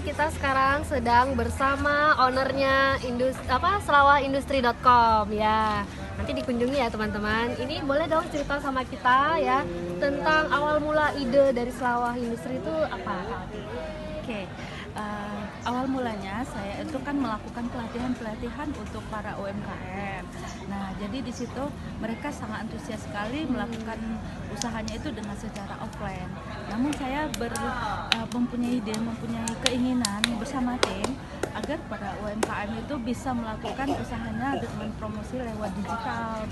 kita sekarang sedang bersama ownernya selawahindustri.com ya. Nanti dikunjungi ya teman-teman. Ini boleh dong cerita sama kita ya tentang awal mula ide dari Selawah Industri itu apa, Kak Ati? Oke, awal mulanya saya itu kan melakukan pelatihan untuk para UMKM. Nah, jadi di situ mereka sangat antusias sekali melakukan usahanya itu dengan secara offline. Namun saya mempunyai keinginan bersama tim agar para UMKM itu bisa melakukan usahanya dengan promosi lewat digital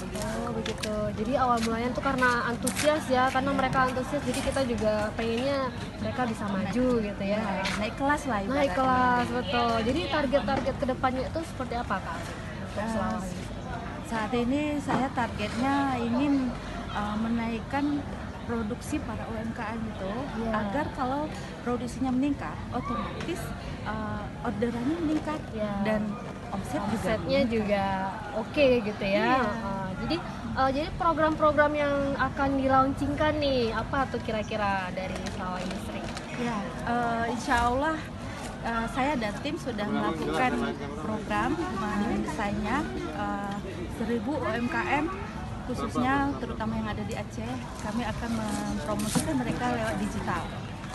Begitu. Jadi awal mulanya tuh karena antusias ya, karena mereka antusias jadi kita juga pengennya mereka bisa maju gitu ya. naik kelas lah ibaratnya. Naik kelas, betul. Jadi target-target kedepannya itu seperti apa, Kak? Untuk Selawah Industri? Saat ini saya targetnya ingin menaikkan produksi para UMKM itu agar kalau produksinya meningkat, otomatis orderannya meningkat dan omsetnya juga oke gitu ya. Jadi program-program yang akan dilaunchingkan nih apa tuh kira-kira dari Selawah Industri? Ya, insya Allah saya dan tim sudah melakukan program mendesainnya 1000 UMKM khususnya terutama yang ada di Aceh. Kami akan mempromosikan mereka lewat digital.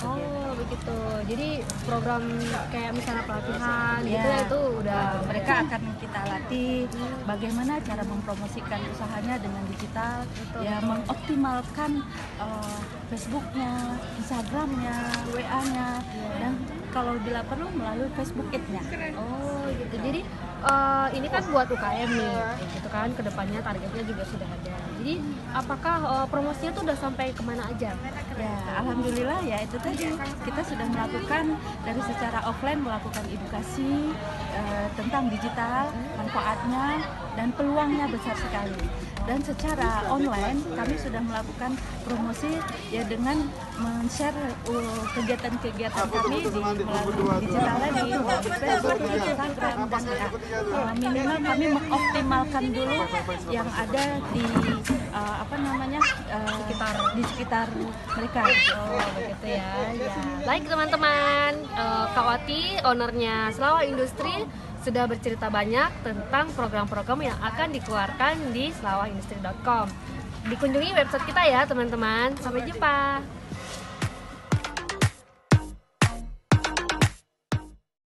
Oh begitu. Jadi program kayak misalnya pelatihan gitu ya itu udah mereka akan kita latih bagaimana cara mempromosikan usahanya dengan digital, ya mengoptimalkan Facebooknya, Instagramnya, WA-nya, dan kalau bila perlu melalui Facebook Ads-nya. Oh gitu. Jadi ini kan buat UKM nih, gitu kan. Kedepannya targetnya juga sudah ada. Jadi apakah promosinya tuh udah sampai kemana aja? Ya, alhamdulillah ya itu tadi kita sudah melakukan dari secara offline melakukan edukasi tentang digital, manfaatnya dan peluangnya besar sekali. Dan secara online kami sudah melakukan promosi ya dengan men-share kegiatan-kegiatan kami melalui digital lagi, melalui Facebook, Instagram dan WA. Minimal kami mengoptimalkan dulu yang ada di sekitar mereka. Oh begitu ya. Baik teman-teman, Kak Wati, ownernya Selawah Industri sudah bercerita banyak tentang program-program yang akan dikeluarkan di selawahindustri.com. Dikunjungi website kita ya teman-teman. Sampai jumpa.